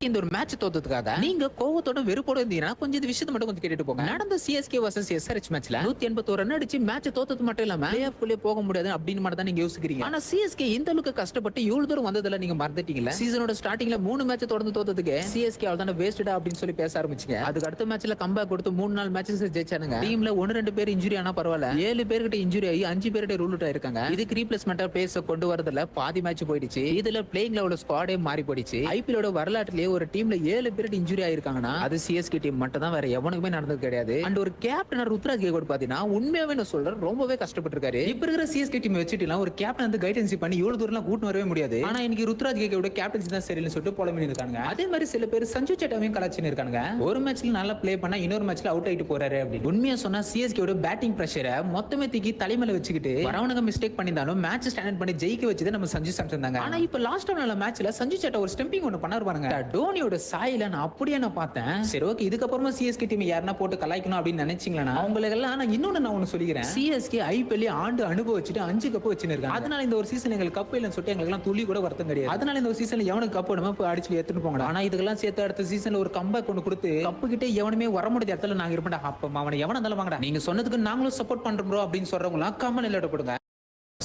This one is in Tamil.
இந்த ஒரு மேட்ச் தோத்ததுக்காக நீங்க கோவத்தோட வெறுப்போட இருந்தீங்கன்னா கொஞ்சம் இந்த விஷயத்தை மட்டும் கொஞ்சம் கேட்டுட்டு போங்க. நடந்த சிஎஸ்கே வர்சஸ் எஸ்ஆர்எச் மேட்ச்ல 181 ரன் அடிச்சு மேட்ச் தோத்தது மட்டும் இல்லாம பிளே ஆஃப் குள்ளே போக முடியாது அப்படின்னு மட்டும் தான் நீங்க யோசிக்கிறீங்க. ஆனா சிஎஸ்கே இந்த அளவுக்கு கஷ்டப்பட்டு இவ்வளவு தூரம் வந்ததுல நீங்க மறந்துட்டீங்கல. சீசனோட ஸ்டார்டிங்ல 3 மேட்ச் தொடர்ந்து தோத்ததுக்கு சிஎஸ்கே அவ்வளவுதான் வேஸ்டடா அப்படின்னு சொல்லி பேச ஆரம்பிச்சீங்க. அதுக்கு அடுத்த மேட்ச்ல கம்பேக் கொடுத்து 3-4 மேட்சஸ் ஜெயிச்சானுங்க. டீம்ல 1-2 பேர் இன்ஜுரி ஆனா பரவாயில்ல, 7 பேர்கிட்ட இன்ஜுரி ஆகி 5 பேர்கிட்ட ரூல் அவுட் ஆயிருக்காங்க. இதுக்கு ரீப்ளேஸ்மெண்டா பேச கொண்டு வரதுல பாதி மேட்ச் போயிடுச்சு. இதுல பிளேயிங் லெவல் ஸ்குவாடே மாறி போயிடுச்சு. ஐபிஎலோட வரலாற்றிலேயே ஒரு டீம்ல 7 பேர் இன்ஜுரி ஆயிருக்காங்கன்னா அது சிஎஸ்கே டீம் மட்டும் தான், வேற எவனுக்குமே நடந்தது கிடையாது. அண்ட் ஒரு கேப்டன் ருத்ராஜ் கேக்வாட் பாத்தீங்கன்னா உண்மையாவே நான் சொல்றேன் ரொம்பவே கஷ்டப்பட்டிருக்காரு. இப்ப இருக்கிற சிஎஸ்கே டீம் வச்சுட்டுலாம் ஒரு கேப்டன் வந்து கைடன்சி பண்ணி இவ்வளவு தூரம் கூட்டு வரவே முடியாது. ஆனா இன்னைக்கு ருத்ராஜ் கேக்வாட் கேப்டன்சி தான் சரியில்லைன்னு சொல்லிட்டு புலம்பி இருக்காங்க. அதே மாதிரி சில பேர் சஞ்சு சேட்டாவையும் கலாச்சின்னு இருக்காங்க. ஒரு மேட்ச்ல நல்லா பிளே பண்ணா இன்னொரு மேட்ச்ல அவுட் ஆயிட்டு போறாரு அப்படி. உண்மையா சொன்னா சிஎஸ்கே பேட்டிங் பிரஷரை மொத்தமே தூக்கி தலைமையில வச்சுக்கிட்டு வரவனுங்க மிஸ்டேக் பண்ணிருந்தாலும் மேட்ச் ஸ்டாண்ட் பண்ணி ஜெயிக்க வச்சது நம்ம சஞ்சு சாம்சன் தாங்க. ஆனா இப்ப லாஸ்ட் நல்ல மேட்ச்ல சஞ்சு சேட்டா ஒரு ஸ்டம்பிங் ஒன்னு பண்ணாரு பாருங்க. டோனியோட சாயில நான் அப்படியே நான் பார்த்தேன். சரி ஓகே, இதுக்கப்புறமா சிஎஸ்கே டீம் யாரனா போட்டு கலாய்க்கணும் அப்படின்னு நினைச்சீங்களா அவங்களுக்கு எல்லாம் நான் இன்னொன்னு நான் ஒன்னு சொல்லிக்கிறேன். சிஎஸ்கே ஐபிஎல் ஆண்டு அனுபவிச்சுட்டு 5 கப் வச்சிருக்காங்க. அதனால இந்த ஒரு சீசன் எங்களுக்கு கப் இல்லைன்னு சொல்லிட்டு எங்களுக்கு எல்லாம் துளி கூட வருத்தம் கிடையாது. அதனால இந்த ஒரு சீசன்ல எவனுக்கு கப் வேணுமோ போய் அடிச்சு எடுத்துட்டு போங்க. ஆனா இதுக்கெல்லாம் சேர்த்து அடுத்த சீசன்ல ஒரு கம்பேக் ஒன்று கொடுத்து கப்பு கிட்ட எவனுமே வர முடியாத இடத்துல நாங்க இருப்பேன். அப்ப அவனை எவன இருந்தாலும் வாங்கடா, நீங்க சொன்னதுக்கு நாங்களும் சப்போர்ட் பண்றோம் அப்படின்னு சொல்றவங்க கமெண்ட் எழுத போடுங்க.